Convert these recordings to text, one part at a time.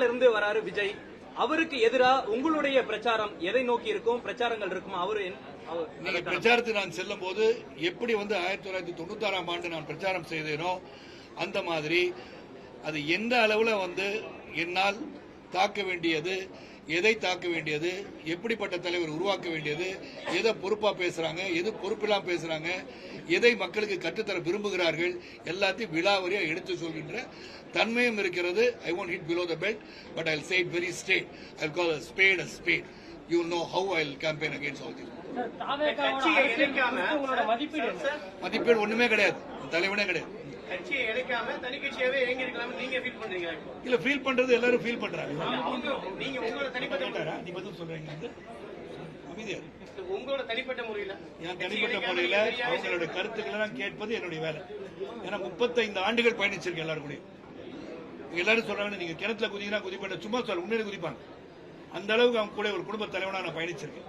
முன்னால இருந்து வராரு விஜய். அவருக்கு எதிராக உங்களுடைய பிரச்சாரம் எதை நோக்கி இருக்கும்? பிரச்சாரங்கள் இருக்குமா? பிரச்சாரத்தை நான் செல்லும் போது எப்படி 1996ஆம் ஆண்டு நான் பிரச்சாரம் செய்தேனோ அந்த மாதிரி அது எந்த அளவுல என்னால் தாக்க வேண்டியது, எதை தாக்க வேண்டியது, எப்படிப்பட்ட தலைவர் உருவாக்க வேண்டியது, எதை பொறுப்பா பேசுறாங்க, எது பொறுப்பில்லாம் பேசுறாங்க, எதை மக்களுக்கு கற்றுத்தர விரும்புகிறார்கள், எல்லாத்தையும் விலாவரியா எடுத்து சொல்கின்ற தன்மையும் இருக்கிறது. I won't hit below the belt, but I'll say it very straight. I'll call a spade a spade. You will know how I'll campaign against all this. மதிப்பீடு ஒண்ணுமே கிடையாது, தலைவனே கிடையாது. இல்ல ஃபீல் பண்றது எல்லாரும் ஃபீல் பண்றாங்க. நீ பதில் சொல்றீங்க அமைதியா. உங்களோட தனிப்பட்ட முறையில என் தனிப்பட்ட முறையில அவங்களுடைய கருத்துக்களை கேட்பது என்னுடைய வேலை. ஏன்னா 35 ஆண்டுகள் பயணிச்சிருக்கேன் எல்லாரும் கூட. எல்லாரும் சொல்றாங்க நீங்க கிணத்துல குதிங்கன்னா குதிப்பேன், சும்மா சொல்ல உண்மையிலே குதிப்பாங்க. அந்த அளவுக்கு அவங்க கூட ஒரு குடும்ப தலைவனா நான் பயணிச்சிருக்கேன்.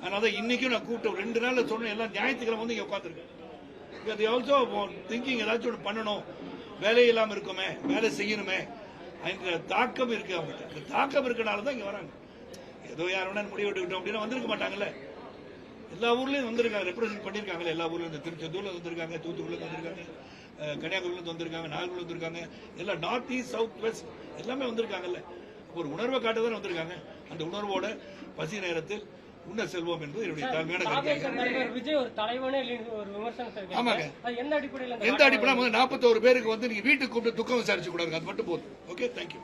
அதனால இன்னைக்கும் நான் கூப்பிட்டு 2 நாள்ல சொன்ன எல்லாம் ஞாயிற்றுக்கிழமை இங்க உட்காந்துருக்கேன். ஆல்சோ திங்கிங் ஏதாச்சும் ஒன்று பண்ணணும், வேலை இல்லாம இருக்குமே, வேலை செய்யணுமே, அந்த தாக்கம் இருக்கு அவங்ககிட்ட. அந்த தாக்கம் இருக்கனாலதான் இங்க வராங்க. ஏதோ யார் வேணா முடிவு எடுக்கட்டும் அப்படின்னா வந்திருக்க மாட்டாங்கல்ல. எல்லா ஊர்லயும் வந்திருக்காங்க, ரெப்ரசென்ட் பண்ணிருக்காங்கல்ல. எல்லா ஊர்லயும் திருச்செந்தூர்ல வந்திருக்காங்க, தூத்துக்குடியில வந்திருக்காங்க, கன்னியாகுமரியில வந்திருக்காங்க, நாகர்கோவில் வந்திருக்காங்க, எல்லாம் நார்த் ஈஸ்ட் சவுத் வெஸ்ட் எல்லாமே வந்திருக்காங்கல்ல. ஒரு உணர்வை காட்டுதான் வந்திருக்காங்க. அந்த உணர்வோட பசி நேரத்தில் உன்ன செல்வோம் என்பது என்னுடைய தாழ்மையான கருத்து. விஜய் ஒரு தலைவனே ஒரு விமர்சனம். ஆமாங்க, எந்த அடிப்படையில் 41 பேருக்கு நீங்க வீட்டுக்கு கூப்பிட்டு துக்கம் விசாரிச்சு கூடாது, அது மட்டும் போதும். Okay, thank you.